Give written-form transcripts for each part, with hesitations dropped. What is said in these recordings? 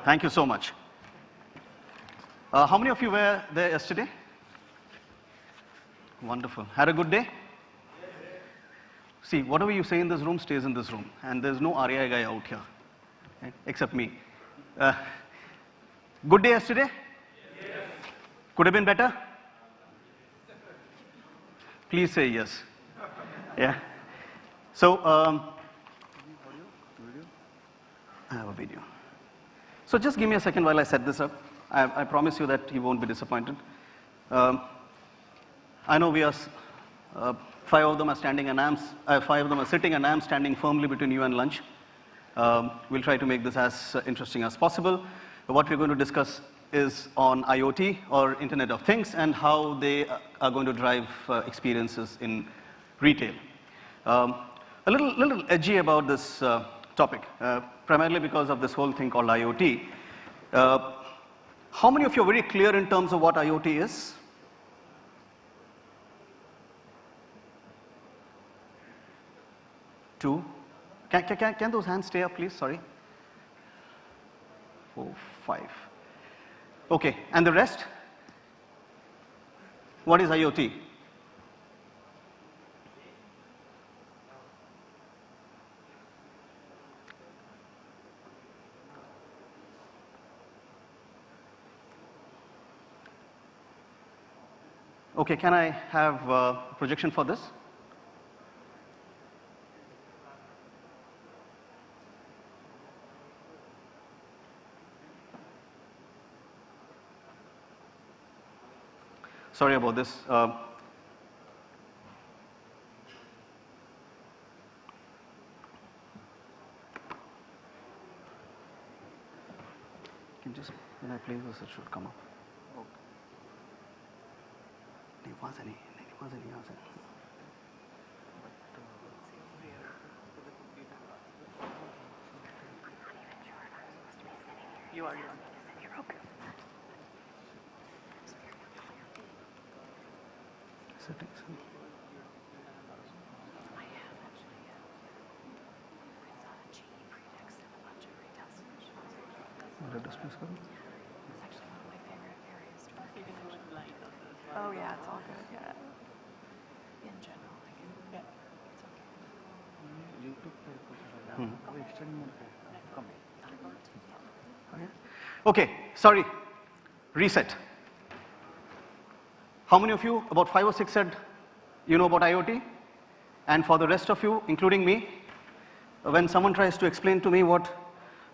Thank you so much. How many of you were there yesterday? Wonderful. Had a good day? See, whatever you say in this room stays in this room, and there's no RAI guy out here, right? Except me. Good day yesterday? Yes. Could have been better? Please say yes. Yeah. So, I have a video. So just give me a second while I set this up. I promise you that you won't be disappointed. I know we are, five of them are standing and five of them are sitting and I'm standing firmly between you and lunch. We'll try to make this as interesting as possible. What we're going to discuss is on IoT or Internet of Things and how they are going to drive experiences in retail. A little edgy about this topic, primarily because of this whole thing called IoT. How many of you are very clear in terms of what IoT is? Two. Can those hands stay up, please? Sorry. 4, 5. Okay, and the rest? What is IoT? Okay, can I have a projection for this? Sorry about this. Can just, when I play this, it should come up. You are. You're okay. Settings. I have actually. I thought GE predicts a bunch of retail solutions. What did this place go? It's actually one of my favorite areas to work in. Oh yeah, it's all good. Yeah. In general, like yeah, it's okay. Okay, sorry. Reset. How many of you, about 5 or 6 said you know about IoT? And for the rest of you, including me, when someone tries to explain to me what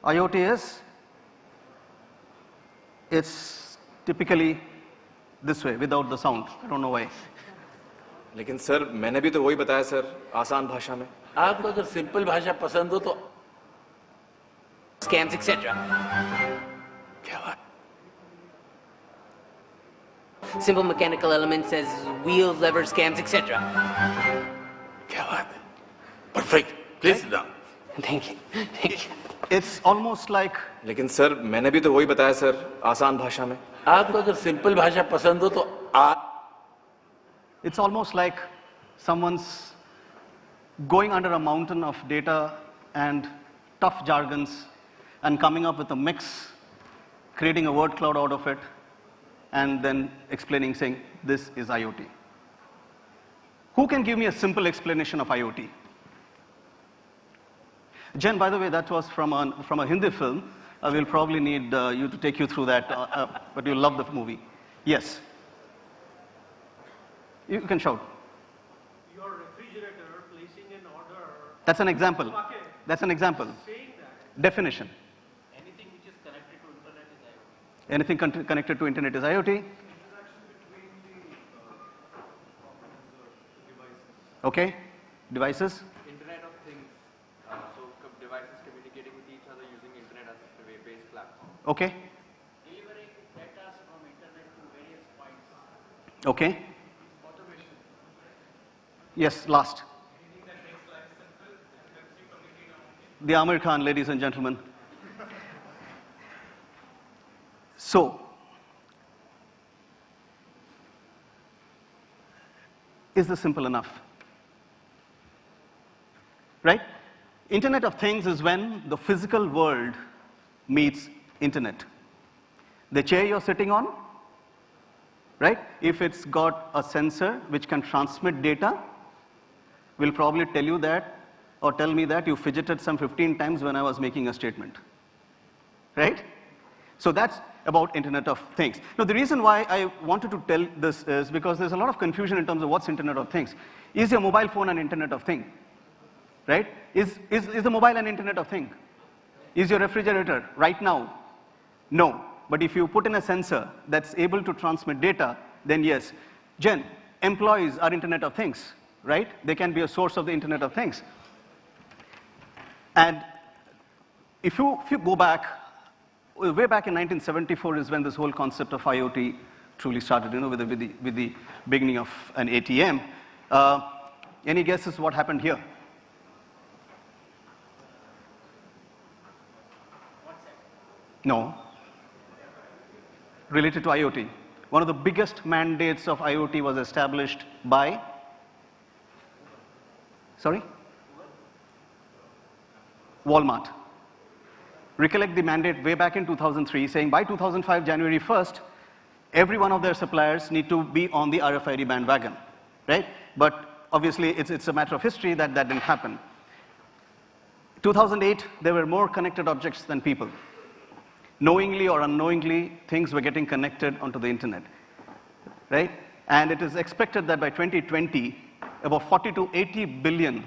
IoT is, it's typically this way, without the sound. I don't know why. लेकिन sir मैंने भी तो वही बताया sir आसान भाषा में आपको अगर सिंपल भाषा पसंद हो तो scams etc. क्या बात Simple mechanical elements as wheels, levers, cams, etc. क्या बात Perfect. Please sit down. Thank you. Thank you. It's almost like. लेकिन सर मैंने भी तो वही बताया सर आसान भाषा में आपको अगर सिंपल भाषा पसंद हो तो It's almost like someone's going under a mountain of data and tough jargons and coming up with a mix, creating a word cloud out of it, and then explaining, saying, this is IoT. Who can give me a simple explanation of IoT? Jen, by the way, that was from a Hindi film. We'll probably need you to take you through that, but you'll love the movie. Yes. You can shout. Your refrigerator placing an order. That's an example. That's an example. Saying that. Definition. Anything which is connected to internet is IoT. Anything connected to internet is IoT. Interaction between the devices. Okay. Devices. Internet of Things. So devices communicating with each other using internet as a web-based platform. Okay. Delivering data from internet to various points. Okay. Automation. Yes, last. Anything that makes life simple and helps you communicate on. The Amir Khan, ladies and gentlemen. So, is this simple enough? Right? Internet of Things is when the physical world meets internet. The chair you're sitting on, right? If it's got a sensor which can transmit data, will probably tell you that or tell me that you fidgeted some 15 times when I was making a statement, right? So that's about Internet of Things. Now, the reason why I wanted to tell this is because there's a lot of confusion in terms of what's Internet of Things. Is your mobile phone an Internet of Thing, right? Is the mobile an Internet of Thing? Is your refrigerator right now? No. But if you put in a sensor that's able to transmit data, then yes. Jen, employees are Internet of Things, right? They can be a source of the Internet of Things. And if you go back, way back in 1974 is when this whole concept of IoT truly started, with the beginning of an ATM. Any guesses what happened here? No. Related to IoT. One of the biggest mandates of IoT was established by, sorry? Walmart. Recollect the mandate way back in 2003 saying by 2005, January 1st, every one of their suppliers need to be on the RFID bandwagon, right? But obviously, it's a matter of history that didn't happen. 2008, there were more connected objects than people. Knowingly or unknowingly, things were getting connected onto the internet, right? And it is expected that by 2020, about 40 to 80 billion,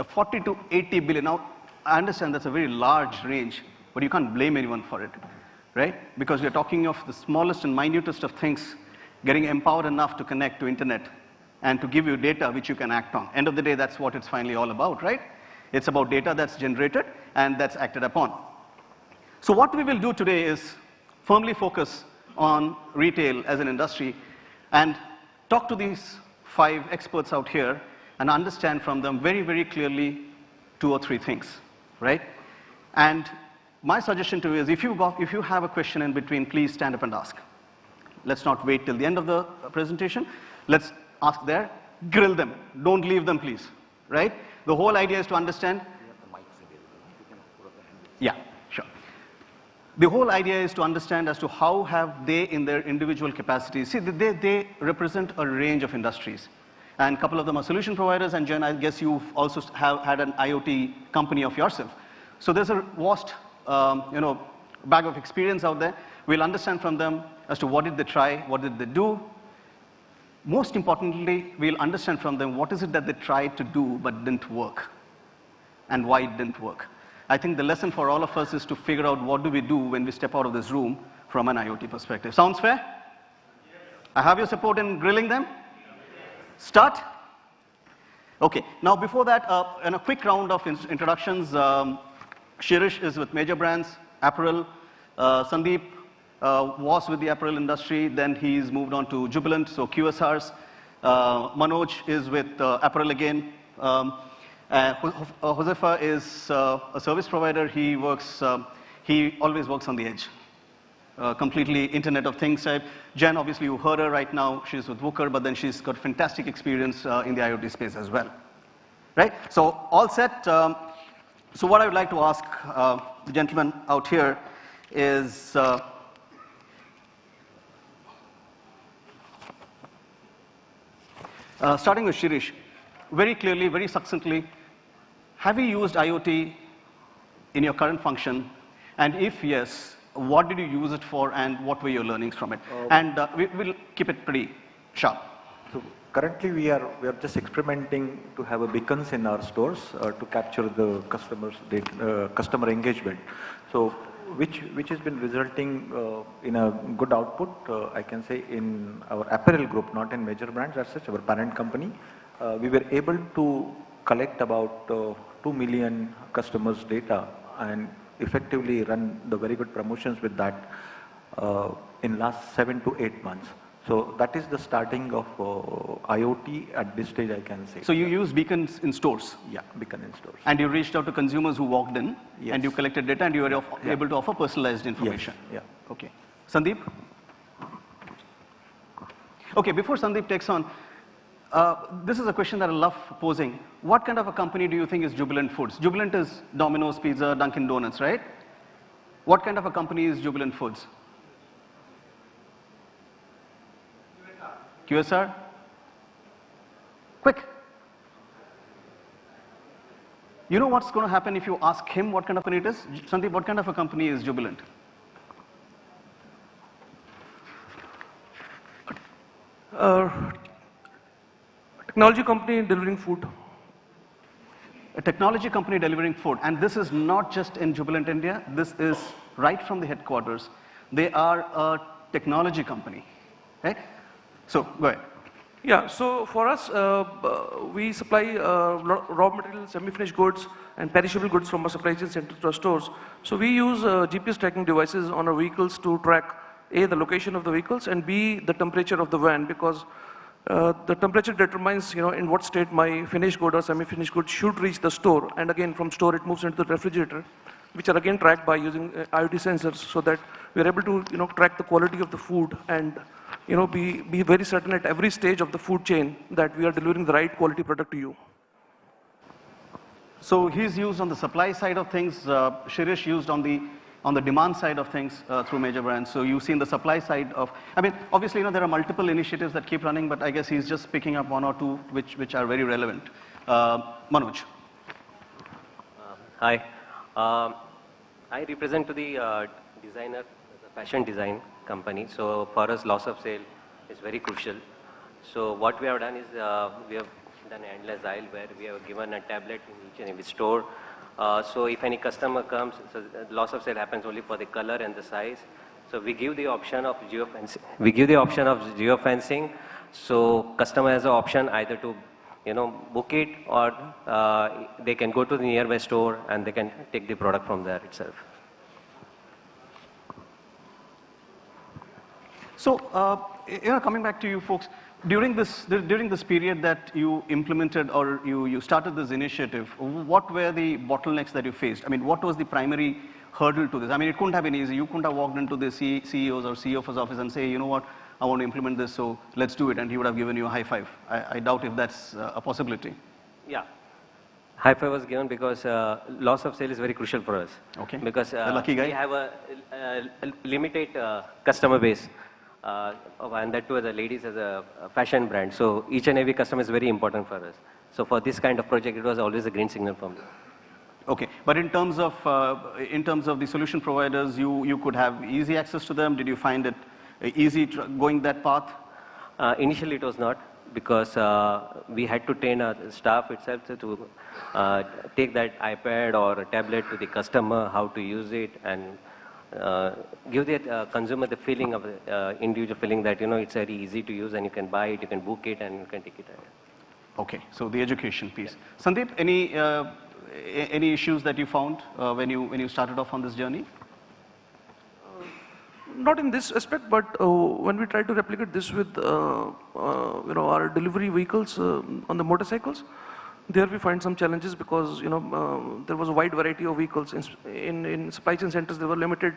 40 to 80 billion. Now, I understand that's a very large range, but you can't blame anyone for it, right? Because we're talking of the smallest and minutest of things getting empowered enough to connect to internet and to give you data which you can act on. End of the day, that's what it's finally all about, right? It's about data that's generated and that's acted upon. So what we will do today is firmly focus on retail as an industry and talk to these 5 experts out here and understand from them very, very clearly 2 or 3 things, right? And my suggestion to you is if you have a question in between, please stand up and ask. Let's not wait till the end of the presentation. Let's ask there, grill them. Don't leave them, please, right? The whole idea is to understand. Yeah, sure. The whole idea is to understand as to how have they in their individual capacities. See, they represent a range of industries. And a couple of them are solution providers, and Jen, I guess you also have had an IoT company of yourself. So there's a vast, bag of experience out there. We'll understand from them as to what did they try, what did they do. Most importantly, we'll understand from them what is it that they tried to do but didn't work, and why it didn't work. I think the lesson for all of us is to figure out what do we do when we step out of this room from an IoT perspective. Sounds fair? I have your support in grilling them? Start? Okay, now before that, in a quick round of introductions, Shirish is with Major Brands, Apparel. Sandeep was with the apparel industry, then he's moved on to Jubilant, so QSRs. Manoj is with Apparel again. Josefa is a service provider. He always works on the edge. Completely Internet of Things type. Jen, obviously you heard her right now. She's with Wooker, but then she's got fantastic experience in the IoT space as well. Right? So all set. So what I would like to ask the gentleman out here is starting with Shirish, very clearly, very succinctly, have you used IoT in your current function? And if yes, what did you use it for and what were your learnings from it? And we'll keep it pretty sharp. So currently we are just experimenting to have a beacons in our stores to capture the customer engagement. So which has been resulting in a good output, I can say, in our apparel group, not in Major Brands as such, our parent company. We were able to collect about 2 million customers' data and effectively run the very good promotions with that in last 7 to 8 months. So that is the starting of IoT at this stage, I can say. So you use beacons in stores? Yeah, beacon in stores. And you reached out to consumers who walked in, yes, and you collected data and you were able to offer personalized information? Yes. Yeah. Okay. Sandeep? Okay, before Sandeep takes on, this is a question that I love posing. What kind of a company do you think is Jubilant Foods? Jubilant is Domino's Pizza, Dunkin Donuts, right? What kind of a company is Jubilant Foods? QSR? Quick. You know what's going to happen if you ask him what kind of company it is? Sandeep, what kind of a company is Jubilant? Technology company delivering food. A technology company delivering food. And this is not just in Jubilant India. This is right from the headquarters. They are a technology company. Okay? So, go ahead. Yeah, so for us, we supply raw materials, semi-finished goods, and perishable goods from our supply chain center to our stores. So we use GPS tracking devices on our vehicles to track A, the location of the vehicles, and B, the temperature of the van, because the temperature determines, in what state my finished good or semi-finished good should reach the store. And again, from store, it moves into the refrigerator, which are again tracked by using IoT sensors, so that we're able to, track the quality of the food and be very certain at every stage of the food chain that we are delivering the right quality product to you. So he's used on the supply side of things, Shirish used on the demand side of things through major brands. So you've seen the supply side of, I mean, obviously, there are multiple initiatives that keep running, but I guess he's just picking up one or two which are very relevant. Manoj. Hi. I represent to the designer, the fashion design company. So for us, loss of sale is very crucial. So what we have done is we have done an endless aisle where we have given a tablet in each and every store. So if any customer comes, so loss of sale happens only for the color and the size. So we give the option of geofencing. We give the option of geofencing. So customer has the option either to book it, or they can go to the nearby store and they can take the product from there itself. So, coming back to you folks, during this period that you implemented or you started this initiative, what were the bottlenecks that you faced? I mean, what was the primary hurdle to this? I mean, it couldn't have been easy. You couldn't have walked into the CEO's or CFO's office and say, you know what, I want to implement this, so let's do it, and he would have given you a high five. I doubt if that's a possibility. Yeah. High five was given because loss of sale is very crucial for us. Okay. Because the lucky guy. we have a limited customer base. And that too as a ladies as a fashion brand. So each and every customer is very important for us. So for this kind of project, it was always a green signal for me. Okay, but in terms of the solution providers, you could have easy access to them. Did you find it easy going that path? Initially, it was not, because we had to train our staff itself to take that iPad or a tablet to the customer, how to use it, and give the consumer the feeling of individual feeling that it's very easy to use and you can buy it, you can book it, and you can take it. Okay, so the education piece. Yeah. Sandeep, any issues that you found when you started off on this journey? Not in this aspect, but when we try to replicate this with our delivery vehicles on the motorcycles, there we find some challenges because there was a wide variety of vehicles. In supply chain centers, there were limited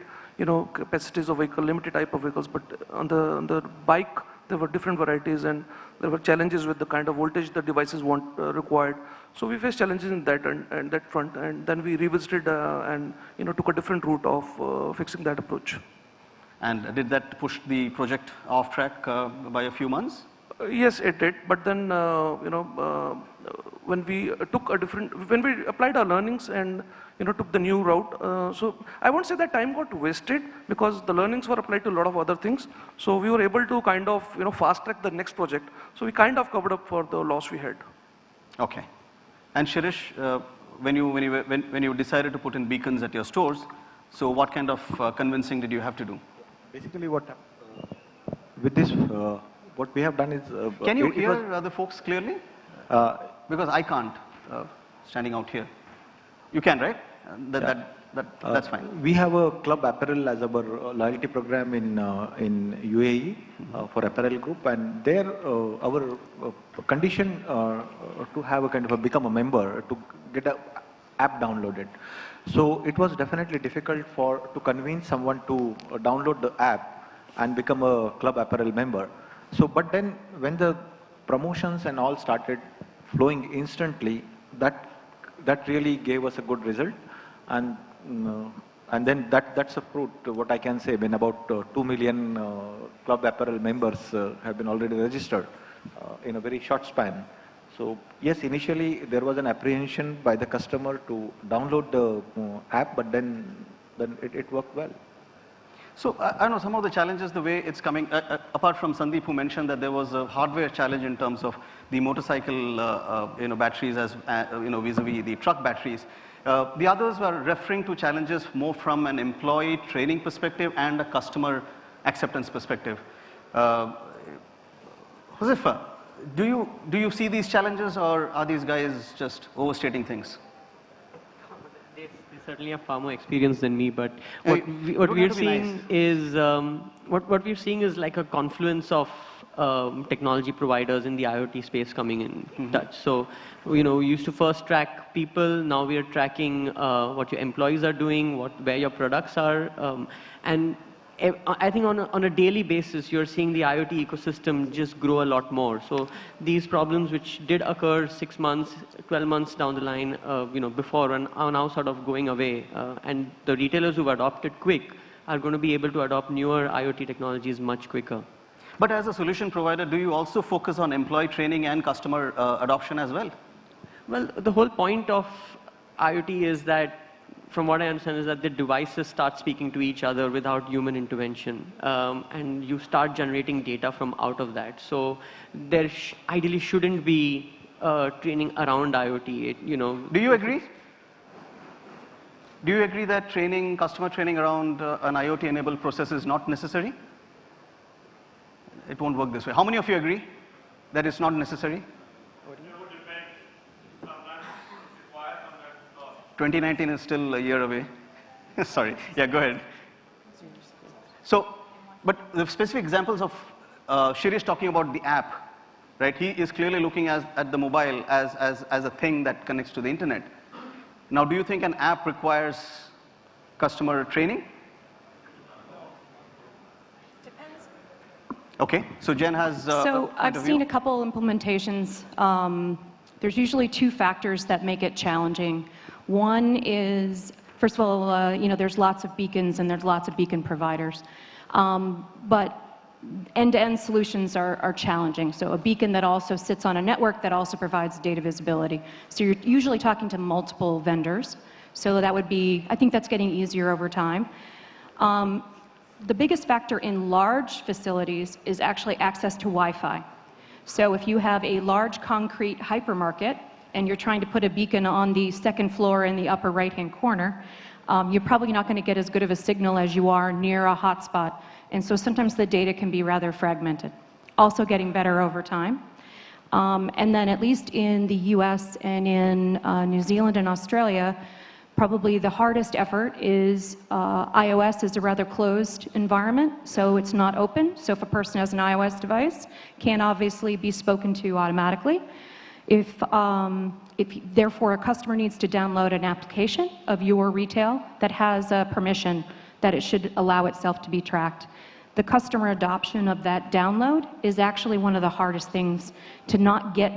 capacities of vehicle, limited type of vehicles. But on the bike, there were different varieties, and there were challenges with the kind of voltage the devices required. So we faced challenges in that and that front, and then we revisited and took a different route of fixing that approach. And did that push the project off track by a few months? Yes, it did. But then, when we applied our learnings and took the new route, so I won't say that time got wasted because the learnings were applied to a lot of other things. So we were able to kind of fast track the next project. So we kind of covered up for the loss we had. Okay. And Shirish, when you decided to put in beacons at your stores, so what kind of convincing did you have to do? Basically, with this, what we have done is... Can you hear the folks clearly? Because I can't, standing out here. You can, right? That's fine. We have a club Apparel as our loyalty program in UAE for Apparel Group, and there our condition to have a kind of become a member to get an app downloaded. So it was definitely difficult to convince someone to download the app and become a club Apparel member. So, but then when the promotions and all started flowing instantly, that really gave us a good result. And And then that's a fruit, what I can say, when about 2 million Club Apparel members have been already registered in a very short span. So yes, initially there was an apprehension by the customer to download the app, but then it worked well. So I know some of the challenges, the way it's coming, apart from Sandeep who mentioned that there was a hardware challenge in terms of the motorcycle batteries as vis-a-vis the truck batteries. The others were referring to challenges more from an employee training perspective and a customer acceptance perspective. Josefa, do you see these challenges, or are these guys just overstating things? They certainly have far more experience than me, but Hey, what we're nice. seeing is what we're seeing is like a confluence of technology providers in the IoT space coming in touch. So, we used to first track people. Now we are tracking what your employees are doing, where your products are, and I think on a daily basis, you're seeing the IoT ecosystem just grow a lot more. So these problems which did occur 6 months, 12 months down the line, before, and are now sort of going away. And the retailers who've adopted quick are going to be able to adopt newer IoT technologies much quicker. But as a solution provider, do you also focus on employee training and customer adoption as well? Well, the whole point of IoT is that, from what I understand, is that the devices start speaking to each other without human intervention, and you start generating data from out of that. So there ideally shouldn't be training around IoT. Do you agree? Do you agree that customer training around an IoT-enabled process is not necessary? It won't work this way. How many of you agree that it's not necessary? 2019 is still a year away. Sorry. Yeah, go ahead. So, but the specific examples of Shirish talking about the app, right? He is clearly looking at the mobile as a thing that connects to the internet. Now, do you think an app requires customer training? Depends. Okay, so Jen has So I've seen a couple implementations. There's usually two factors that make it challenging. One is, first of all, there's lots of beacons and there's lots of beacon providers. But end-to-end solutions are challenging. So a beacon that also sits on a network that also provides data visibility. So you're usually talking to multiple vendors. So that would be, I think that's getting easier over time. The biggest factor in large facilities is actually access to Wi-Fi. So if you have a large concrete hypermarket and you're trying to put a beacon on the second floor in the upper right-hand corner, you're probably not going to get as good of a signal as you are near a hotspot. And so sometimes the data can be rather fragmented. Also getting better over time. And then at least in the US and in New Zealand and Australia, probably the hardest effort is iOS is a rather closed environment, so it's not open. So if a person has an iOS device, can't obviously be spoken to automatically. If therefore a customer needs to download an application of your retail that has a permission that it should allow itself to be tracked. The customer adoption of that download is actually one of the hardest things to not get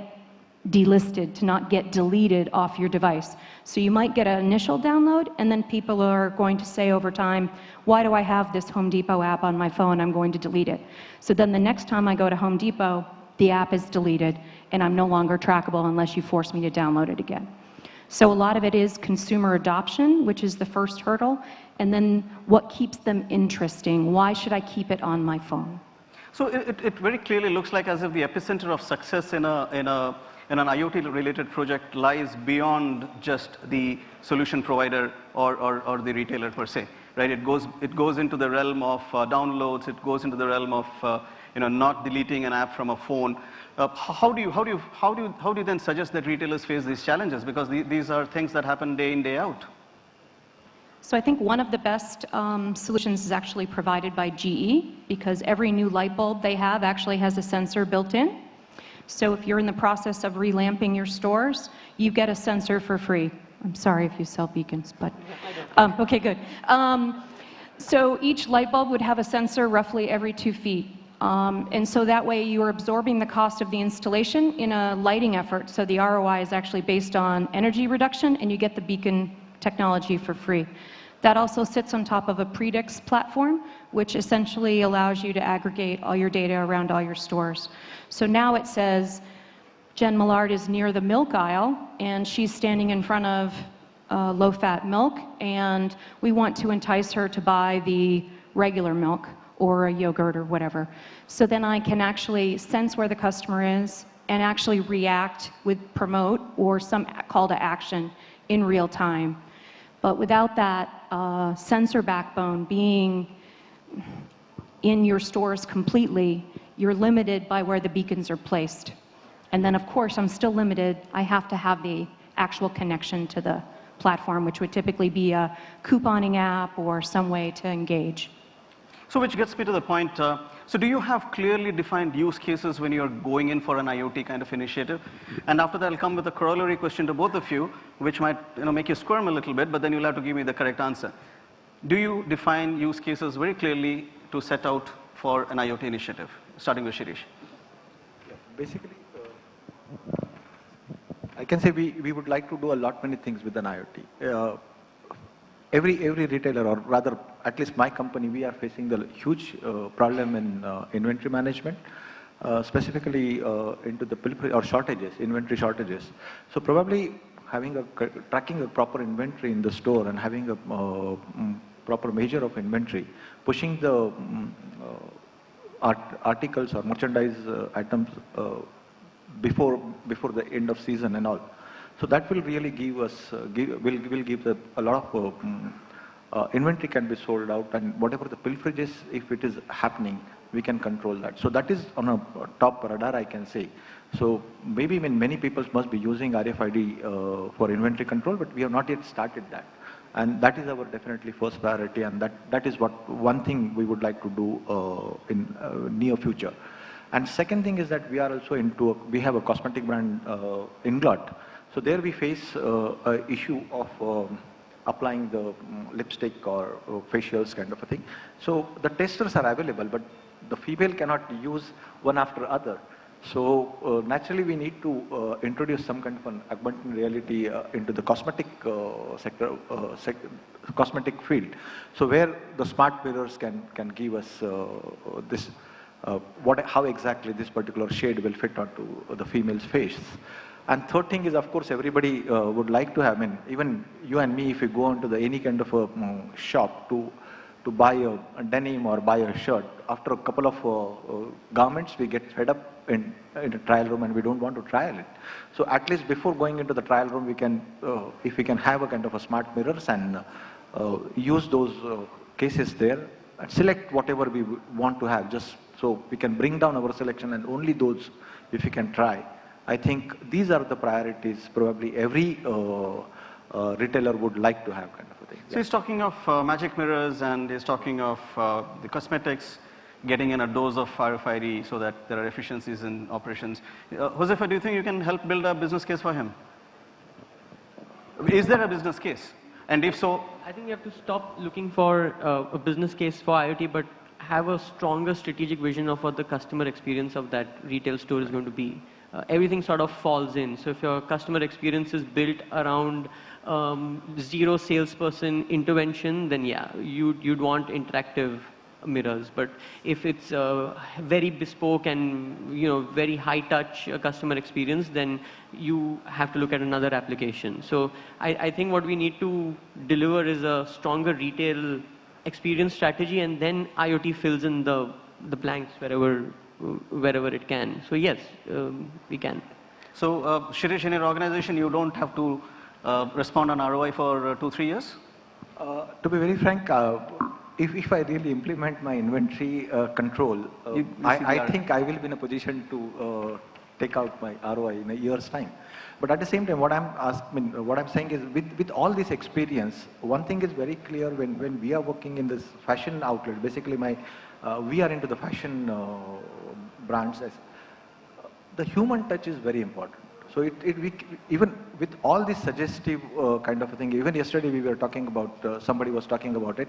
delisted, to not get deleted off your device. So you might get an initial download, and then people are going to say over time, why do I have this Home Depot app on my phone? I'm going to delete it. So then the next time I go to Home Depot, the app is deleted, and I'm no longer trackable unless you force me to download it again. So a lot of it is consumer adoption, which is the first hurdle, and then what keeps them interesting? Why should I keep it on my phone? So it very clearly looks like as if the epicenter of success in an IoT-related project lies beyond just the solution provider or the retailer per se, right? It goes into the realm of downloads. It goes into the realm of not deleting an app from a phone. How do you then suggest that retailers face these challenges? Because these are things that happen day in, day out. So I think one of the best solutions is actually provided by GE, because every new light bulb they have actually has a sensor built in. So if you're in the process of relamping your stores, you get a sensor for free. I'm sorry if you sell beacons, but okay, good. So each light bulb would have a sensor roughly every 2 feet. And so that way you are absorbing the cost of the installation in a lighting effort. So the ROI is actually based on energy reduction, and you get the beacon technology for free. That also sits on top of a Predix platform, which essentially allows you to aggregate all your data around all your stores. So now it says, Jen Millard is near the milk aisle, and she's standing in front of low-fat milk, and we want to entice her to buy the regular milk or a yogurt or whatever. So then I can actually sense where the customer is and actually react with promote or some call to action in real time. But without that sensor backbone being in your stores completely, you're limited by where the beacons are placed. And then, of course, I'm still limited. I have to have the actual connection to the platform, which would typically be a couponing app or some way to engage. So which gets me to the point, so do you have clearly defined use cases when you're going in for an IoT kind of initiative? And after that, I'll come with a corollary question to both of you, which might make you squirm a little bit, but then you'll have to give me the correct answer. Do you define use cases very clearly to set out for an IoT initiative? Starting with Shirish. Basically, I can say we would like to do a lot many things with an IoT. Every retailer, or rather, at least my company, we are facing the huge problem in inventory management, specifically into the pilferage or shortages, inventory shortages. So probably tracking a proper inventory in the store and having a proper measure of inventory, pushing the articles or merchandise items before the end of season and all. So that will really give us, will give a lot of inventory can be sold out, and whatever the pilferages, if it is happening, we can control that. So that is on a top radar, I can say. So maybe many people must be using RFID for inventory control, but we have not yet started that. And that is our definitely first priority, and that is one thing we would like to do in near future. And second thing is that we are also we have a cosmetic brand, Inglot. So there we face an issue of applying the lipstick or facials kind of a thing. So the testers are available, but the female cannot use one after other. So naturally we need to introduce some kind of an augmented reality into the cosmetic sector, cosmetic field. So where the smart mirrors can give us this, how exactly this particular shade will fit onto the female's face. And third thing is, of course, everybody would like to have, even you and me, if we go into any kind of a shop to buy a denim or buy a shirt, after a couple of garments, we get fed up in a trial room and we don't want to trial it. So at least before going into the trial room, we can, if we can have a kind of a smart mirrors and use those cases there and select whatever we want to have, just so we can bring down our selection and only those if we can try. I think these are the priorities probably every retailer would like to have, kind of a thing. So he's talking of magic mirrors, and he's talking of the cosmetics, getting in a dose of RFID so that there are efficiencies in operations. Josefa, do you think you can help build a business case for him? Is there a business case? And if so... I think you have to stop looking for a business case for IoT, but have a stronger strategic vision of what the customer experience of that retail store is going to be. Everything sort of falls in. So if your customer experience is built around zero salesperson intervention, then yeah, you'd want interactive mirrors. But if it's very bespoke and very high touch customer experience, then you have to look at another application. So I think what we need to deliver is a stronger retail experience strategy, and then IoT fills in the blanks wherever it can. So yes, we can. So Shirish, in your organization, you don't have to respond on ROI for 2-3 years? To be very frank, if I really implement my inventory control, I think I will be in a position to take out my ROI in a year's time. But at the same time, what I'm saying is, with all this experience, one thing is very clear when we are working in this fashion outlet. Basically, we are into the fashion brands. The human touch is very important. So even with all this suggestive kind of a thing, even yesterday we were talking about, somebody was talking about it.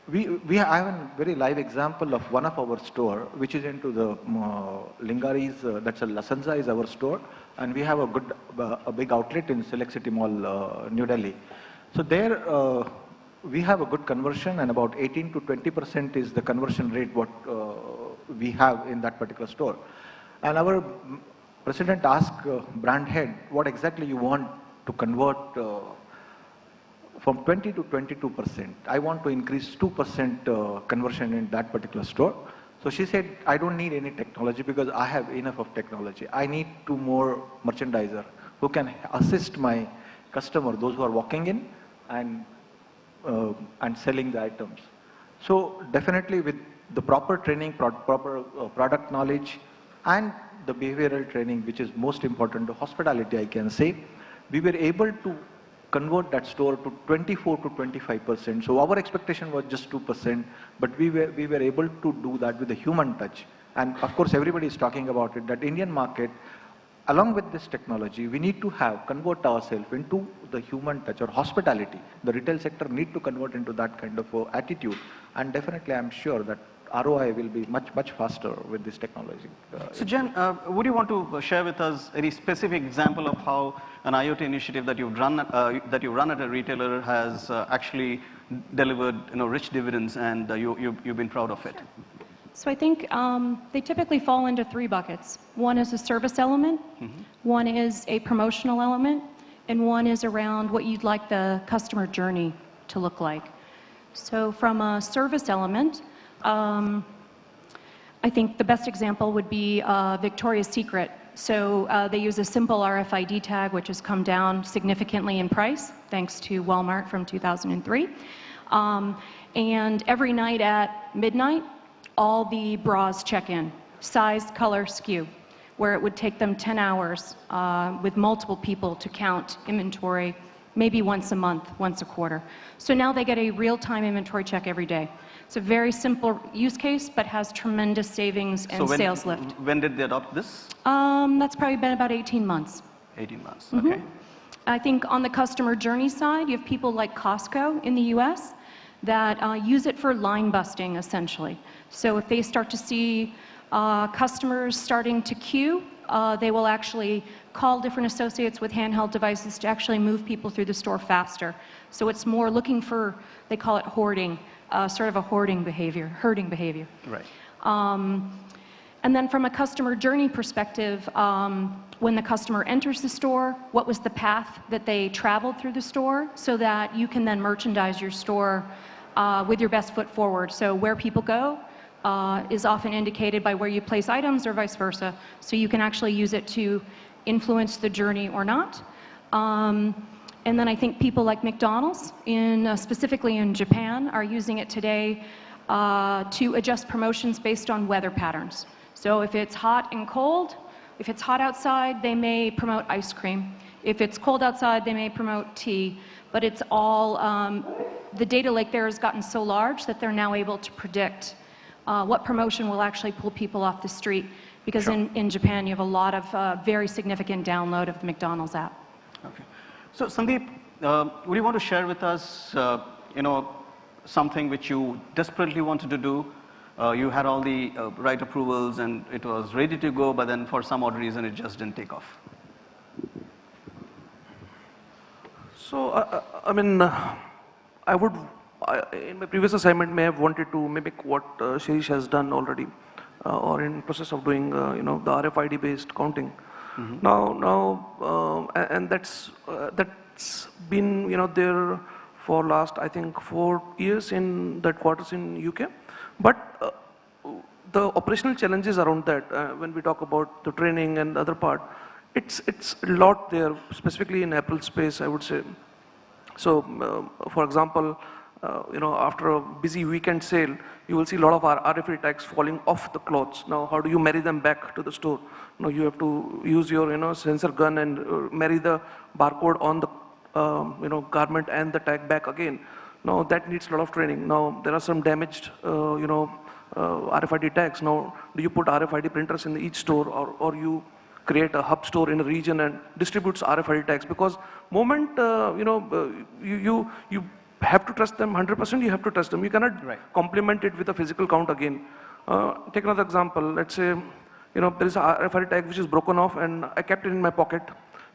We have a very live example of one of our store, which is into the Lingaris, that's a Lasanza is our store, and we have a big outlet in Select City Mall, New Delhi. So there, we have a good conversion, and about 18 to 20% is the conversion rate what we have in that particular store. And our president asked brand head, what exactly you want to convert from 20 to 22%. I want to increase 2% conversion in that particular store. So she said, I don't need any technology because I have enough of technology. I need 2 more merchandiser who can assist my customer, those who are walking in and selling the items. So definitely with the proper training, proper product knowledge, and the behavioral training, which is most important to hospitality, I can say, we were able to convert that store to 24 to 25%. So our expectation was just 2%, but we were able to do that with a human touch. And of course, everybody is talking about it, that Indian market, along with this technology, we need to convert ourselves into the human touch or hospitality. The retail sector need to convert into that kind of attitude. And definitely, I'm sure that ROI will be much faster with this technology. So Jen, would you want to share with us any specific example of how an IoT initiative that you've run at a retailer has actually delivered rich dividends, and you've been proud of it? So I think they typically fall into 3 buckets. One is a service element, one is a promotional element, and one is around what you'd like the customer journey to look like. So from a service element, I think the best example would be Victoria's Secret. So they use a simple RFID tag, which has come down significantly in price, thanks to Walmart from 2003. And every night at midnight, all the bras check in, size, color, SKU, where it would take them 10 hours with multiple people to count inventory, maybe once a month, once a quarter. So now they get a real-time inventory check every day. It's a very simple use case, but has tremendous savings and sales lift. When did they adopt this? That's probably been about 18 months. 18 months, okay. I think on the customer journey side, you have people like Costco in the US that use it for line busting, essentially. So if they start to see customers starting to queue, they will actually call different associates with handheld devices to actually move people through the store faster. So it's more looking for, they call it hoarding, sort of a herding behavior. Right. And then from a customer journey perspective, when the customer enters the store, what was the path that they traveled through the store, so that you can then merchandise your store with your best foot forward. So where people go is often indicated by where you place items or vice versa. So you can actually use it to influence the journey or not. And then I think people like McDonald's, specifically in Japan, are using it today to adjust promotions based on weather patterns. So if it's hot and cold, if it's hot outside, they may promote ice cream. If it's cold outside, they may promote tea. But it's all, the data lake there has gotten so large that they're now able to predict what promotion will actually pull people off the street. Because in Japan, you have a lot of very significant download of the McDonald's app. Okay. So Sandeep, would you want to share with us, something which you desperately wanted to do? You had all the right approvals and it was ready to go, but then for some odd reason it just didn't take off. So, I mean, I would, in my previous assignment, may have wanted to mimic what Shirish has done already, or in process of doing, the RFID-based counting. And that's been, there for last, I think, 4 years in that quarters in UK. But the operational challenges around that, when we talk about the training and the other part, it's a lot there, specifically in Apparel space, I would say. So, for example, after a busy weekend sale, you will see a lot of RFID tags falling off the clothes. Now, how do you marry them back to the store? Now, you have to use your, sensor gun and marry the barcode on the, garment and the tag back again. Now, that needs a lot of training. Now, there are some damaged, RFID tags. Now, do you put RFID printers in each store, or you create a hub store in a region and distributes RFID tags? Because moment, you have to trust them 100%, you have to trust them. You cannot complement it with a physical count again. Take another example. Let's say, there is a RFID tag which is broken off and I kept it in my pocket.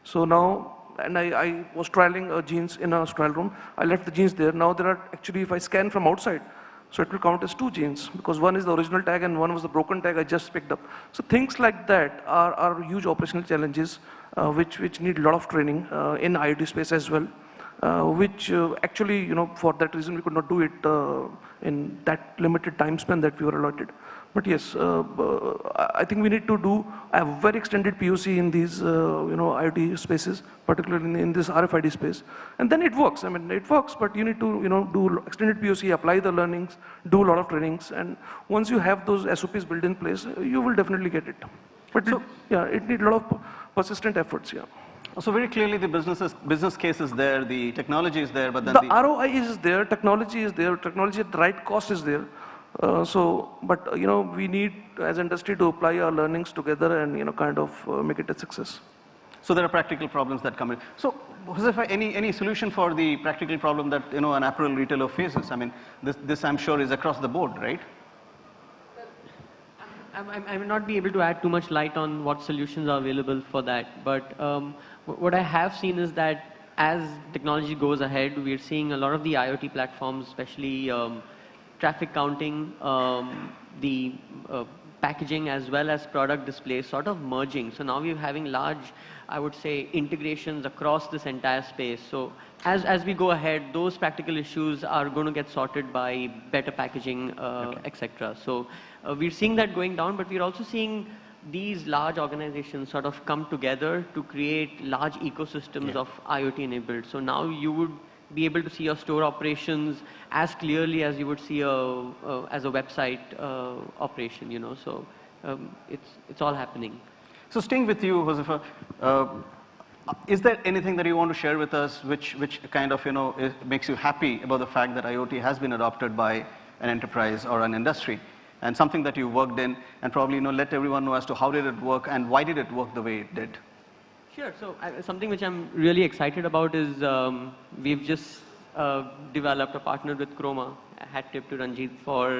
So now and I was trialing jeans in a trial room. I left the jeans there. Now there are actually, if I scan from outside, so it will count as 2 jeans because one is the original tag and one was the broken tag I just picked up. So things like that are huge operational challenges which need a lot of training in IoT space as well. Which actually, for that reason, we could not do it in that limited time span that we were allotted. But yes, I think we need to do a very extended POC in these, IoT spaces, particularly in this RFID space. And then it works. I mean, it works, but you need to, do extended POC, apply the learnings, do a lot of trainings. And once you have those SOPs built in place, you will definitely get it. But it needs a lot of persistent efforts, yeah. So very clearly the business case is there, the technology is there, but then the ROI is there, technology is there, technology at the right cost is there. But we need as industry to apply our learnings together and kind of make it a success. So there are practical problems that come in. So Josefa, any solution for the practical problem that an apparel retailer faces? I mean, this I'm sure is across the board, right? I will not be able to add too much light on what solutions are available for that, but what I have seen is that as technology goes ahead, we are seeing a lot of the IoT platforms, especially traffic counting, the packaging as well as product display sort of merging. So now we're having large, I would say, integrations across this entire space. So as we go ahead, those practical issues are going to get sorted by better packaging, etc. So we're seeing that going down, but we're also seeing these large organizations sort of come together to create large ecosystems of IoT enabled. So now you would be able to see your store operations as clearly as you would see as a website operation, so it's all happening. So staying with you, Josefa, is there anything that you want to share with us which kind of makes you happy about the fact that IoT has been adopted by an enterprise or an industry, and something that you worked in, and probably let everyone know as to how did it work and why did it work the way it did? Sure. So something which I'm really excited about is we've just developed a partner with Chroma, a hat tip to Ranjit, for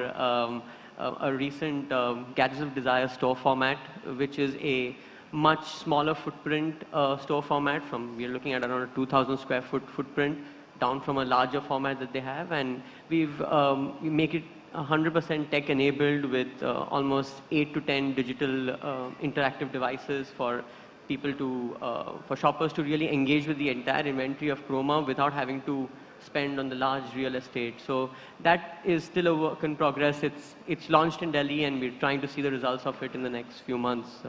a recent Gadgets of Desire store format, which is a much smaller footprint store format. We're looking at around a 2,000 square foot footprint down from a larger format that they have, and we make it 100% tech enabled with almost 8 to 10 digital interactive devices for people for shoppers to really engage with the entire inventory of Chroma without having to spend on the large real estate. So that is still a work in progress. It's launched in Delhi, and we're trying to see the results of it in the next few months.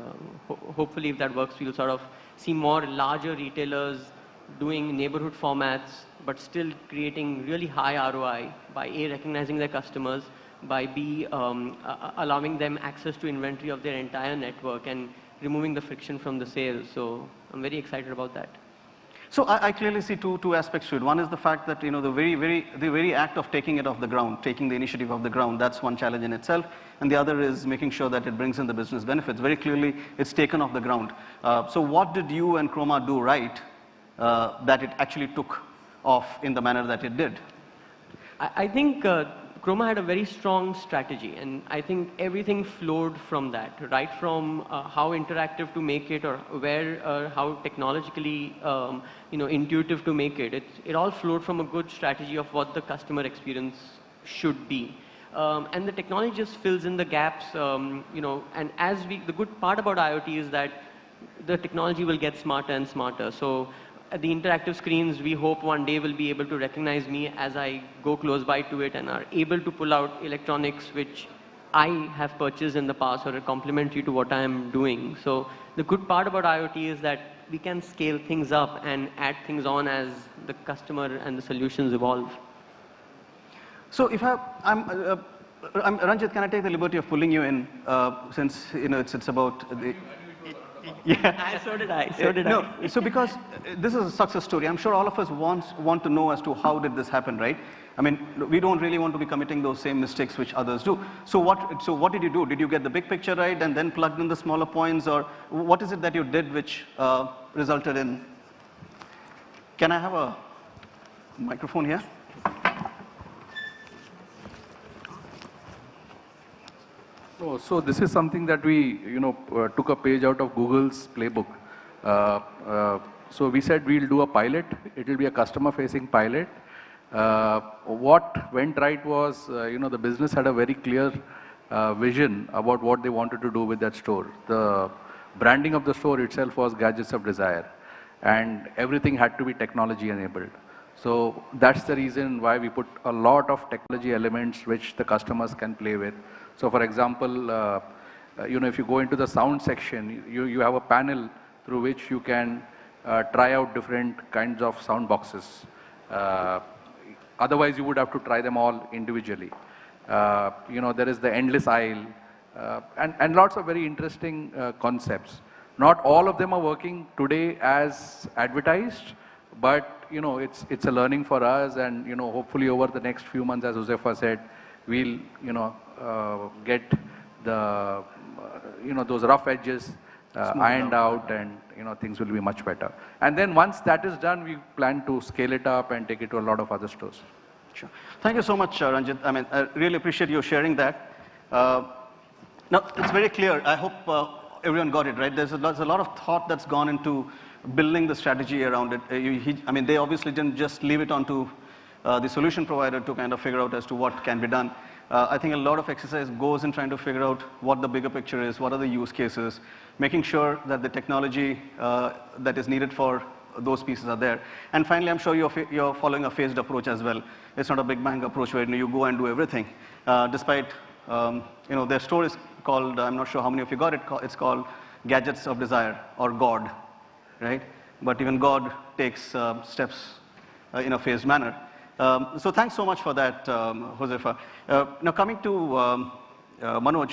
Hopefully, if that works, we'll sort of see more larger retailers doing neighborhood formats, but still creating really high ROI by recognizing their customers, by allowing them access to inventory of their entire network and removing the friction from the sales. So I'm very excited about that. So I clearly see two aspects to it. One is the fact that the very act of taking it off the ground, taking the initiative off the ground, that's one challenge in itself. And the other is making sure that it brings in the business benefits. Very clearly, it's taken off the ground. So what did you and Chroma do right that it actually took off in the manner that it did? I think Chroma had a very strong strategy, and I think everything flowed from that, right from how interactive to make it, or how technologically intuitive to make it. It all flowed from a good strategy of what the customer experience should be. And the technology just fills in the gaps, and the good part about IoT is that the technology will get smarter and smarter. So the interactive screens, we hope one day will be able to recognize me as I go close by to it and are able to pull out electronics which I have purchased in the past or are complementary to what I am doing. So the good part about IoT is that we can scale things up and add things on as the customer and the solutions evolve. So if Ranjit, can I take the liberty of pulling you in since it's about the... Yeah. So did I. No, so because this is a success story, I'm sure all of us want to know as to how did this happen, right? I mean, we don't really want to be committing those same mistakes which others do. So what did you do? Did you get the big picture right and then plugged in the smaller points, or what is it that you did which resulted in... Can I have a microphone here? Oh, so this is something that we, took a page out of Google's playbook. So we said we'll do a pilot. It will be a customer-facing pilot. What went right was, the business had a very clear vision about what they wanted to do with that store. The branding of the store itself was Gadgets of Desire, and everything had to be technology enabled. So that's the reason why we put a lot of technology elements which the customers can play with. So for example, if you go into the sound section, you have a panel through which you can try out different kinds of sound boxes. Otherwise, you would have to try them all individually. There is the endless aisle, and lots of very interesting concepts. Not all of them are working today as advertised, but it's a learning for us, and hopefully over the next few months, as Josefa said, we'll get the those rough edges ironed out, and things will be much better. And then once that is done, we plan to scale it up and take it to a lot of other stores. Sure. Thank you so much, Ranjit. I really appreciate you sharing that. Now, it's very clear. I hope everyone got it, right? There's a lot of thought that's gone into building the strategy around it. They obviously didn't just leave it onto the solution provider to kind of figure out as to what can be done. I think a lot of exercise goes in trying to figure out what the bigger picture is, what are the use cases, making sure that the technology that is needed for those pieces are there. And finally, I'm sure you're following a phased approach as well. It's not a big bang approach where you go and do everything. Despite, their store is called, I'm not sure how many of you got it, it's called Gadgets of Desire, or God, right? But even God takes steps in a phased manner. So thanks so much for that, Josefa. Now coming to Manoj,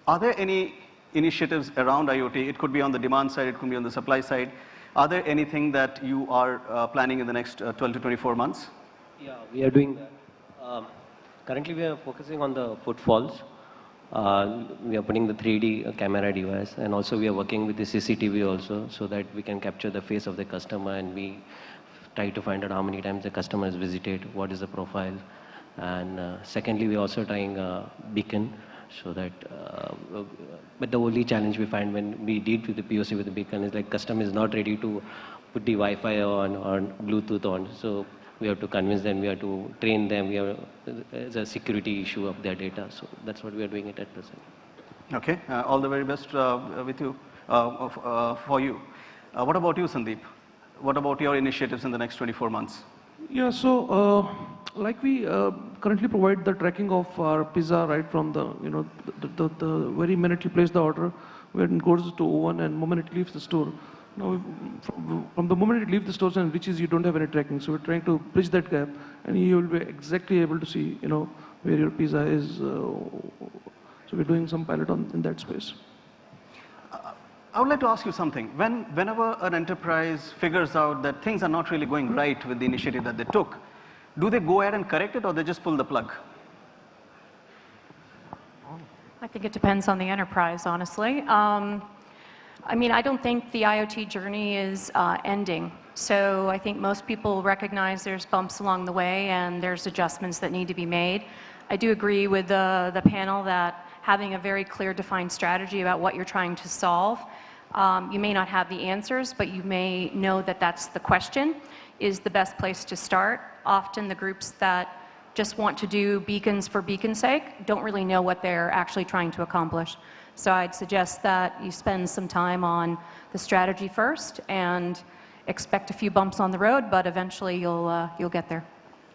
are there any initiatives around IoT? It could be on the demand side, it could be on the supply side. Are there anything that you are planning in the next 12 to 24 months? Yeah, we are doing that. Currently, we are focusing on the footfalls. We are putting the 3D camera device, and also we are working with the CCTV also, so that we can capture the face of the customer, and we try to find out how many times the customer has visited, what is the profile. And secondly, we are also trying beacon, so that, but the only challenge we find when we deal with the POC with the beacon is like customer is not ready to put the Wi-Fi on or Bluetooth on. So we have to convince them, we have to train them, it's a security issue of their data. So that's what we are doing it at present. Okay, all the very best with you, for you. What about you, Sandeep? What about your initiatives in the next 24 months? Yeah, so like we currently provide the tracking of our pizza right from the, the very minute you place the order, when it goes to oven and moment it leaves the store. Now, from the moment it leaves the stores and reaches, you don't have any tracking. So we're trying to bridge that gap, and you will be exactly able to see, where your pizza is. So we're doing some pilot in that space. I would like to ask you something. Whenever an enterprise figures out that things are not really going right with the initiative that they took, do they go ahead and correct it, or they just pull the plug? I think it depends on the enterprise, honestly. I don't think the IoT journey is ending. So I think most people recognize there's bumps along the way and there's adjustments that need to be made. I do agree with the panel that having a very clear defined strategy about what you're trying to solve, you may not have the answers, but you may know that that's the question, is the best place to start. Often the groups that just want to do beacons for beacon's sake don't really know what they're actually trying to accomplish. So I'd suggest that you spend some time on the strategy first and expect a few bumps on the road, but eventually you'll get there.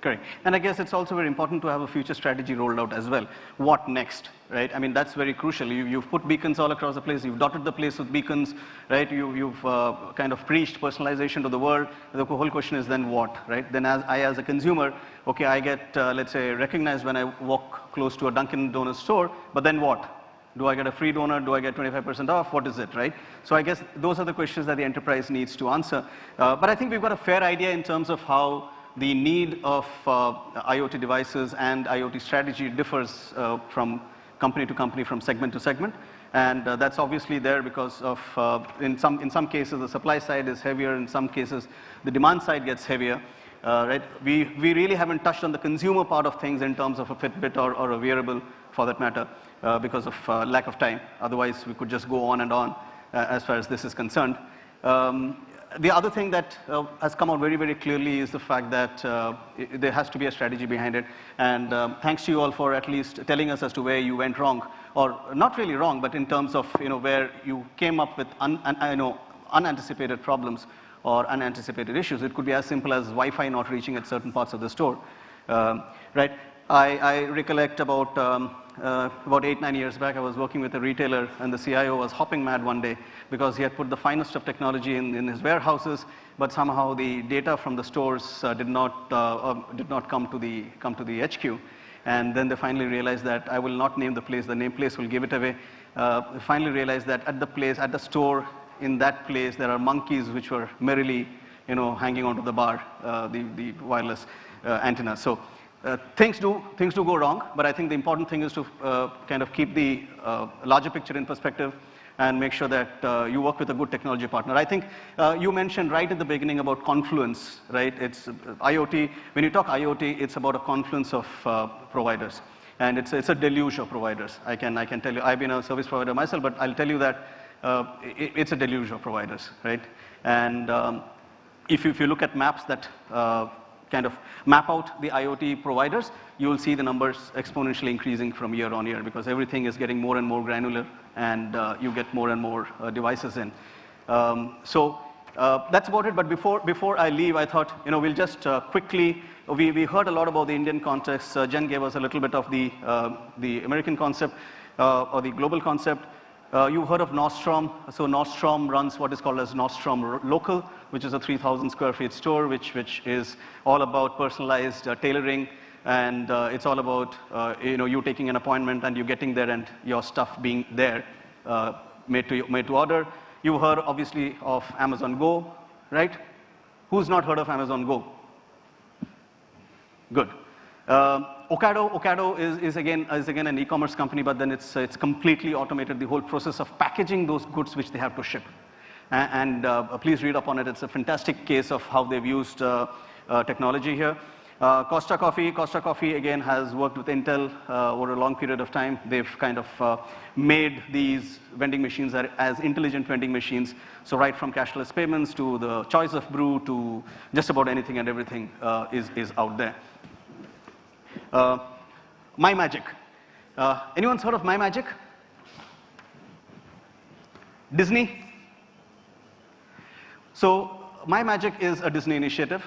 Correct. And I guess it's also very important to have a future strategy rolled out as well. What next, right? That's very crucial. You've put beacons all across the place. You've dotted the place with beacons, right? You've kind of preached personalization to the world. The whole question is then what, right? Then as a consumer, okay, I get, let's say, recognized when I walk close to a Dunkin Donuts store, but then what? Do I get a free donut? Do I get 25% off? What is it, right? So I guess those are the questions that the enterprise needs to answer. But I think we've got a fair idea in terms of how the need of IoT devices and IoT strategy differs from company to company, from segment to segment. And that's obviously there because of, in some cases, the supply side is heavier. In some cases, the demand side gets heavier. Right? We really haven't touched on the consumer part of things in terms of a Fitbit or a wearable, for that matter, because of lack of time. Otherwise, we could just go on and on as far as this is concerned. The other thing that has come out very, very clearly is the fact that there has to be a strategy behind it. And thanks to you all for at least telling us as to where you went wrong, or not really wrong, but in terms of where you came up with unanticipated problems or unanticipated issues. It could be as simple as Wi-Fi not reaching at certain parts of the store, right? I recollect about 8-9 years back, I was working with a retailer, and the CIO was hopping mad one day because he had put the finest of technology in his warehouses, but somehow the data from the stores did not come to the HQ. And then they finally realized that I will not name the place; the name place will give it away. They finally realized that at the store, in that place, there are monkeys which were merrily, hanging onto the bar, the wireless antenna. So. Things do go wrong, but I think the important thing is to kind of keep the larger picture in perspective and make sure that you work with a good technology partner. I think you mentioned right at the beginning about confluence, right? It's IoT. When you talk IoT, it's about a confluence of providers, and it's a deluge of providers. I can tell you, I've been a service provider myself, but I'll tell you that it's a deluge of providers, right? And if you look at maps that kind of map out the IoT providers, you will see the numbers exponentially increasing from year on year, because everything is getting more and more granular, and you get more and more devices in. So that's about it. But before I leave, I thought we'll just quickly. We heard a lot about the Indian context. Jen gave us a little bit of the American concept or the global concept. You've heard of Nordstrom. So Nordstrom runs what is called as Nordstrom Local, which is a 3,000 square feet store, which is all about personalized tailoring, and it's all about you taking an appointment and you getting there and your stuff being there, made to order. You've heard obviously of Amazon Go, right? Who's not heard of Amazon Go? Good. Ocado is again an e-commerce company, but then it's completely automated the whole process of packaging those goods which they have to ship. And please read up on it. It's a fantastic case of how they've used technology here. Costa Coffee again has worked with Intel over a long period of time. They've kind of made these vending machines as intelligent vending machines. So right from cashless payments to the choice of brew to just about anything and everything is out there. My Magic. Anyone's heard of My Magic? Disney? So My Magic is a Disney initiative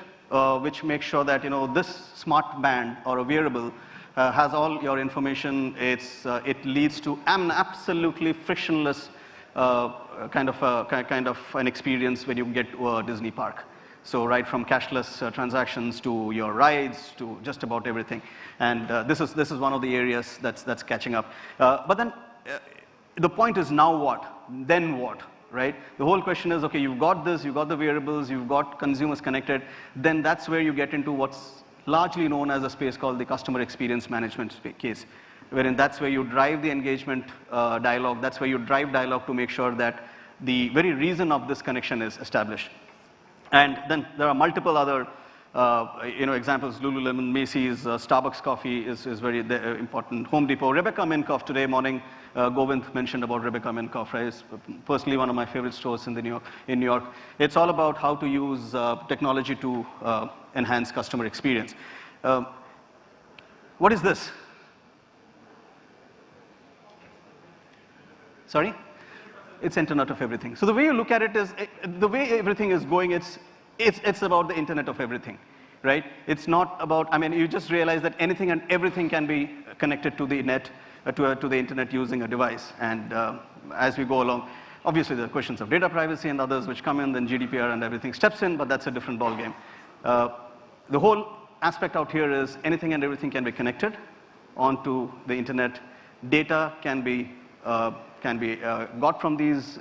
which makes sure that this smart band or a wearable has all your information. It leads to an absolutely frictionless kind of an experience when you get to a Disney park. So right from cashless transactions to your rides to just about everything, and this is one of the areas that's catching up. But then the point is, now what? Then what? Right? The whole question is, okay, you've got this, you've got the wearables, you've got consumers connected. Then that's where you get into what's largely known as a space called the customer experience management case, wherein that's where you drive the engagement dialogue. That's where you drive dialogue to make sure that the very reason of this connection is established. And then there are multiple other examples. Lululemon, Macy's, Starbucks coffee is very important. Home Depot, Rebecca Minkoff today morning. Govind mentioned about Rebecca Minkoff, right? It's personally one of my favorite stores in New York. It's all about how to use technology to enhance customer experience. What is this? Sorry? It's Internet of Everything. So the way you look at it is, the way everything is going, it's about the Internet of Everything, right? It's not about, you just realize that anything and everything can be connected to the net, to the Internet using a device. And as we go along, obviously there are questions of data privacy and others which come in, then GDPR and everything steps in, but that's a different ballgame. The whole aspect out here is anything and everything can be connected onto the Internet. Data can be got from these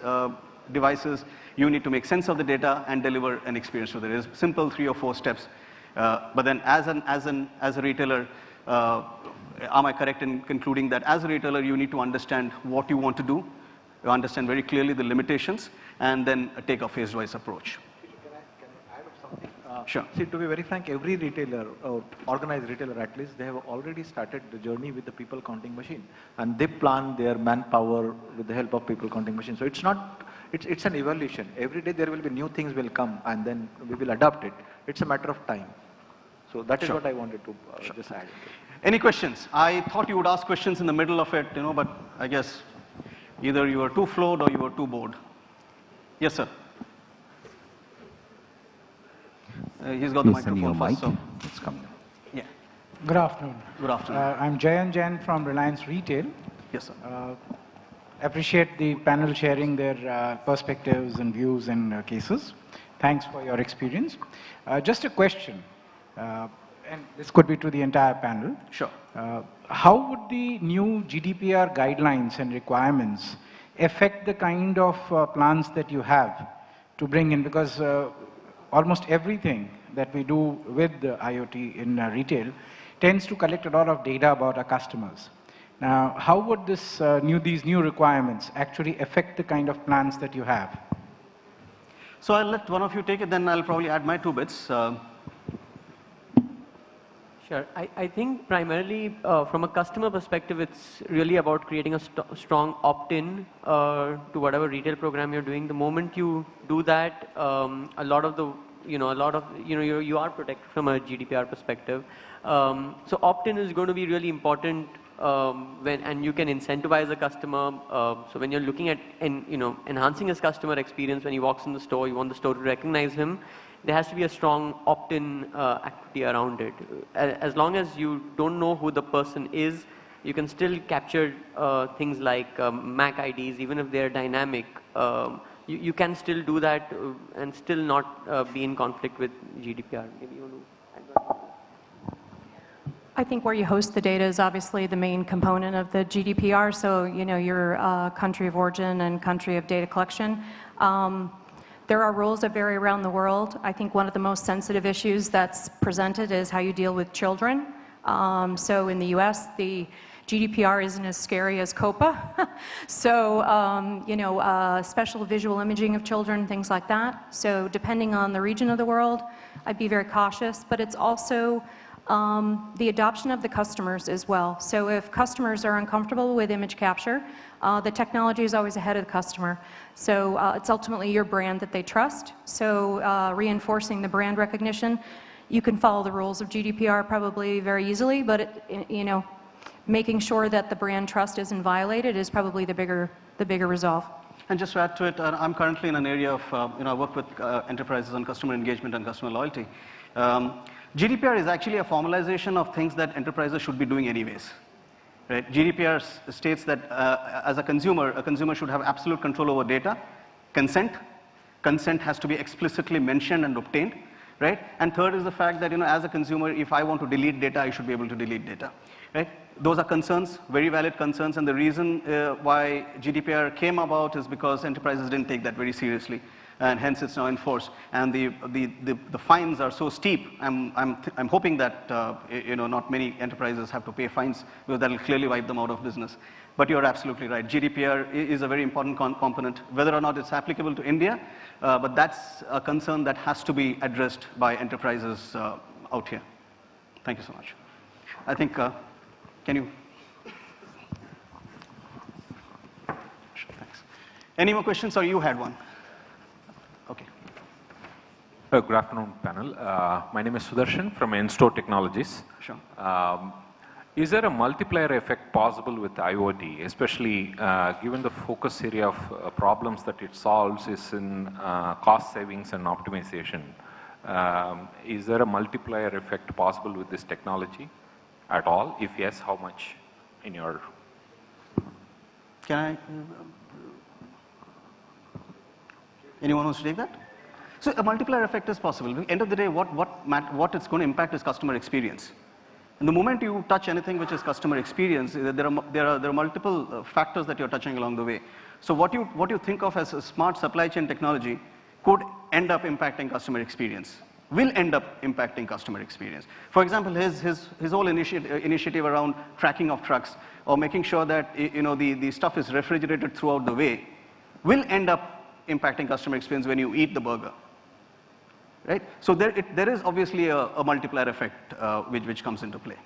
devices. You need to make sense of the data and deliver an experience. So there is simple 3 or 4 steps. But then as a retailer, am I correct in concluding that as a retailer, you need to understand what you want to do, you understand very clearly the limitations, and then take a phase-wise approach? Can I add something? Sure. See, to be very frank, every retailer, organized retailer at least, they have already started the journey with the people counting machine, and they plan their manpower with the help of people counting machine. So it's not it's an evolution. Every day there will be new things will come and then we will adopt it. It's a matter of time. So that is what I wanted to just add. Any questions? I thought you would ask questions in the middle of it, but I guess either you were too flowed or you were too bored. Yes, sir. He's got the microphone first, so it's coming. Yeah. Good afternoon. Good afternoon. I'm Jayan Jain from Reliance Retail. Yes, sir. Appreciate the panel sharing their perspectives and views and cases. Thanks for your experience. Just a question, and this could be to the entire panel. Sure. How would the new GDPR guidelines and requirements affect the kind of plans that you have to bring in? Because almost everything that we do with the IoT in retail tends to collect a lot of data about our customers. Now, how would these new requirements actually affect the kind of plans that you have? So I'll let one of you take it, then I'll probably add my 2 bits. Sure. I think primarily from a customer perspective, it's really about creating a strong opt-in to whatever retail program you're doing. The moment you do that, a lot of you are protected from a GDPR perspective. So opt-in is going to be really important and you can incentivize a customer. So when you're looking at enhancing his customer experience, when he walks in the store, you want the store to recognize him. There has to be a strong opt-in activity around it. As long as you don't know who the person is, you can still capture things like MAC IDs, even if they're dynamic. You can still do that and still not be in conflict with GDPR. Maybe you want to add that? I think where you host the data is obviously the main component of the GDPR. So, your country of origin and country of data collection. There are rules that vary around the world. I think one of the most sensitive issues that's presented is how you deal with children. So in the US, the GDPR isn't as scary as COPA. So, special visual imaging of children, things like that. So depending on the region of the world, I'd be very cautious, but it's also the adoption of the customers as well. So if customers are uncomfortable with image capture, the technology is always ahead of the customer. So it's ultimately your brand that they trust. So reinforcing the brand recognition, you can follow the rules of GDPR probably very easily, but making sure that the brand trust isn't violated is probably the bigger resolve. And just to add to it, I'm currently in an area of, I work with enterprises on customer engagement and customer loyalty. GDPR is actually a formalization of things that enterprises should be doing anyways. Right? GDPR states that as a consumer should have absolute control over data, consent. Consent has to be explicitly mentioned and obtained. Right? And third is the fact that as a consumer, if I want to delete data, I should be able to delete data. Right? Those are concerns, very valid concerns, and the reason why GDPR came about is because enterprises didn't take that very seriously, and hence it's now enforced. And the fines are so steep. I'm hoping that not many enterprises have to pay fines, because that will clearly wipe them out of business. But you're absolutely right. GDPR is a very important component, whether or not it's applicable to India, but that's a concern that has to be addressed by enterprises out here. Thank you so much. I think, can you? Sure, thanks. Any more questions, or you had one? Okay. Good afternoon, panel. My name is Sudarshan from In-Store Technologies. Sure. Is there a multiplier effect possible with IoT, especially given the focus area of problems that it solves is in cost savings and optimization? Is there a multiplier effect possible with this technology at all? If yes, how much in your? Can I? Anyone wants to take that? So a multiplier effect is possible. At the end of the day, what it's going to impact is customer experience. And the moment you touch anything which is customer experience, there are multiple factors that you're touching along the way. So what you think of as a smart supply chain technology could end up impacting customer experience, will end up impacting customer experience. For example, his whole initiative around tracking of trucks, or making sure that the stuff is refrigerated throughout the way, will end up impacting customer experience when you eat the burger. Right? So there is obviously a multiplier effect which comes into play.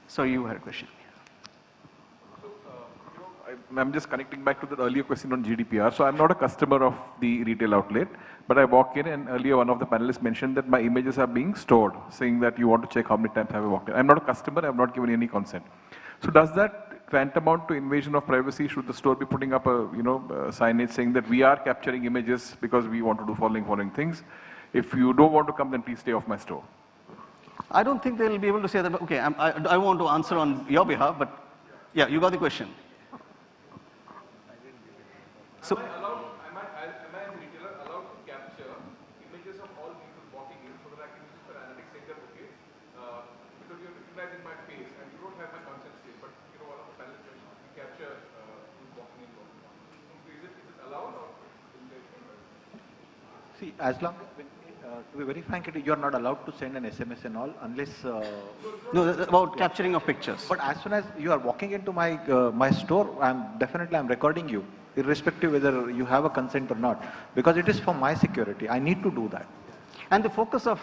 So you had a question. So, I'm just connecting back to the earlier question on GDPR. So I'm not a customer of the retail outlet, but I walk in and earlier one of the panelists mentioned that my images are being stored, saying that you want to check how many times have I walked in. I'm not a customer, I've not given any consent. So does that tantamount to invasion of privacy? Should the store be putting up a signage saying that we are capturing images because we want to do following things? If you don't want to come, then please stay off my store. I don't think they'll be able to say that. Okay, I want to answer on your behalf, but yeah, you got the question. So, am I as a retailer allowed to capture images of all people walking in so that I can use it for analytics saying that, okay, because you're recognizing my face and you don't have my consent still, but one of the panelists mentioned we capture who's walking in. So is it allowed or see, as long to be very frank, you are not allowed to send an SMS and all unless... no, about capturing of pictures. But as soon as you are walking into my my store, I'm recording you, irrespective whether you have a consent or not, because it is for my security. I need to do that. And the focus of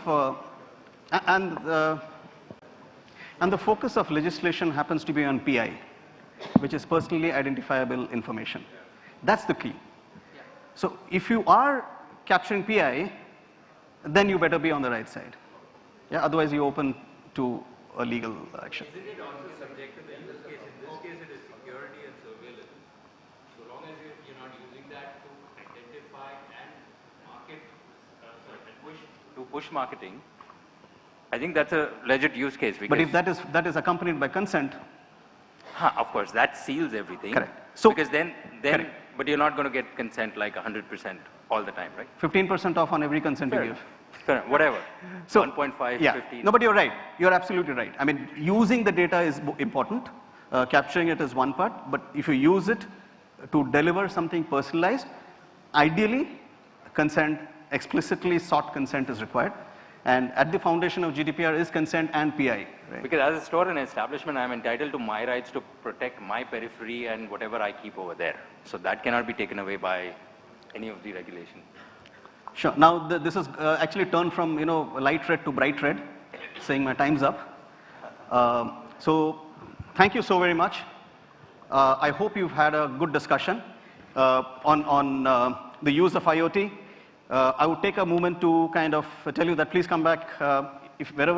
the focus of legislation happens to be on PI, which is personally identifiable information. That's the key. So if you are capturing PI, then you better be on the right side. Yeah, otherwise you open to a legal action. Isn't it also subject to the use case? In this case, it is security and surveillance. So long as you're not using that to identify and market, to push marketing, I think that's a legit use case. But if that is accompanied by consent, of course, that seals everything. Correct. So because then, correct. But you're not going to get consent like 100% all the time, right? 15% off on every consent you give. Correct. Whatever. So 1.5, yeah. 15. No, but you're right. You're absolutely right. I mean, using the data is important. Capturing it is one part. But if you use it to deliver something personalized, ideally, consent, explicitly sought consent is required. And at the foundation of GDPR is consent and PI. Right? Because as a store and establishment, I'm entitled to my rights to protect my periphery and whatever I keep over there. So that cannot be taken away by any of the regulation. Sure. Now this is actually turned from light red to bright red, saying my time's up. So thank you so very much. I hope you've had a good discussion on the use of IoT. I would take a moment to kind of tell you that please come back if wherever